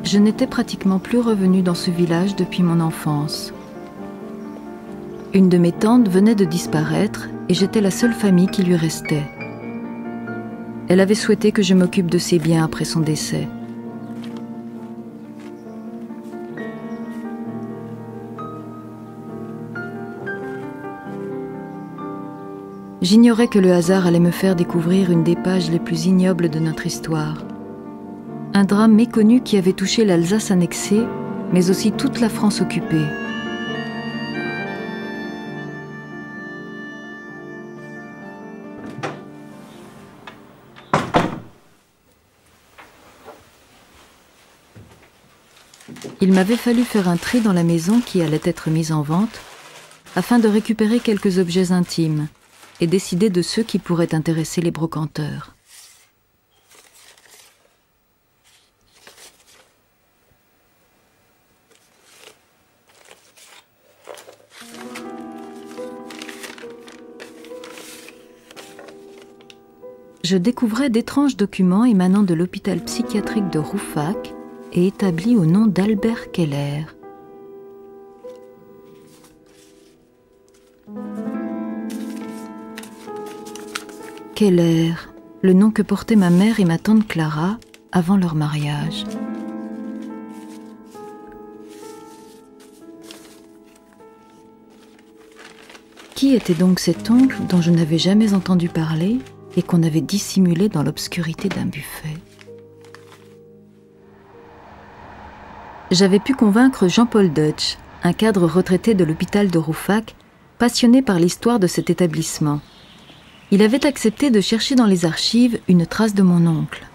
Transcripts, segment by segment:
Je n'étais pratiquement plus revenue dans ce village depuis mon enfance. Une de mes tantes venait de disparaître et j'étais la seule famille qui lui restait. Elle avait souhaité que je m'occupe de ses biens après son décès. J'ignorais que le hasard allait me faire découvrir une des pages les plus ignobles de notre histoire. Un drame méconnu qui avait touché l'Alsace annexée, mais aussi toute la France occupée. Il m'avait fallu faire un tri dans la maison qui allait être mise en vente, afin de récupérer quelques objets intimes et décider de ceux qui pourraient intéresser les brocanteurs. Je découvrais d'étranges documents émanant de l'hôpital psychiatrique de Rouffach et établis au nom d'Albert Keller. Keller, le nom que portaient ma mère et ma tante Clara avant leur mariage. Qui était donc cet oncle dont je n'avais jamais entendu parler et qu'on avait dissimulé dans l'obscurité d'un buffet? J'avais pu convaincre Jean-Paul Deutsch, un cadre retraité de l'hôpital de Rouffach, passionné par l'histoire de cet établissement. Il avait accepté de chercher dans les archives une trace de mon oncle.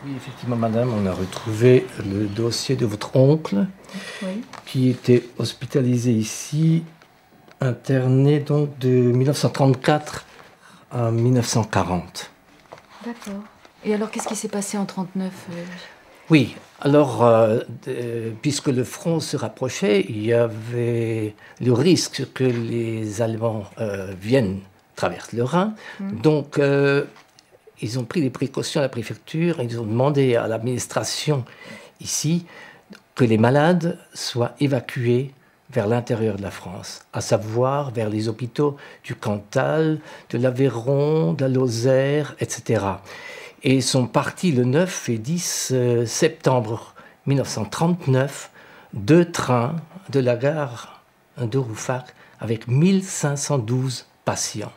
Oui, effectivement, madame, on a retrouvé le dossier de votre oncle, oui, qui était hospitalisé ici, interné donc de 1934 à 1940. D'accord. Et alors, qu'est-ce qui s'est passé en 1939 Oui, alors, puisque le front se rapprochait, il y avait le risque que les Allemands viennent traverser le Rhin. Donc, ils ont pris des précautions à la préfecture. Ils ont demandé à l'administration ici que les malades soient évacués vers l'intérieur de la France, à savoir vers les hôpitaux du Cantal, de l'Aveyron, de la Lozère, etc. Et sont partis le 9 et 10 septembre 1939, 2 trains de la gare de Rouffach avec 1512 patients.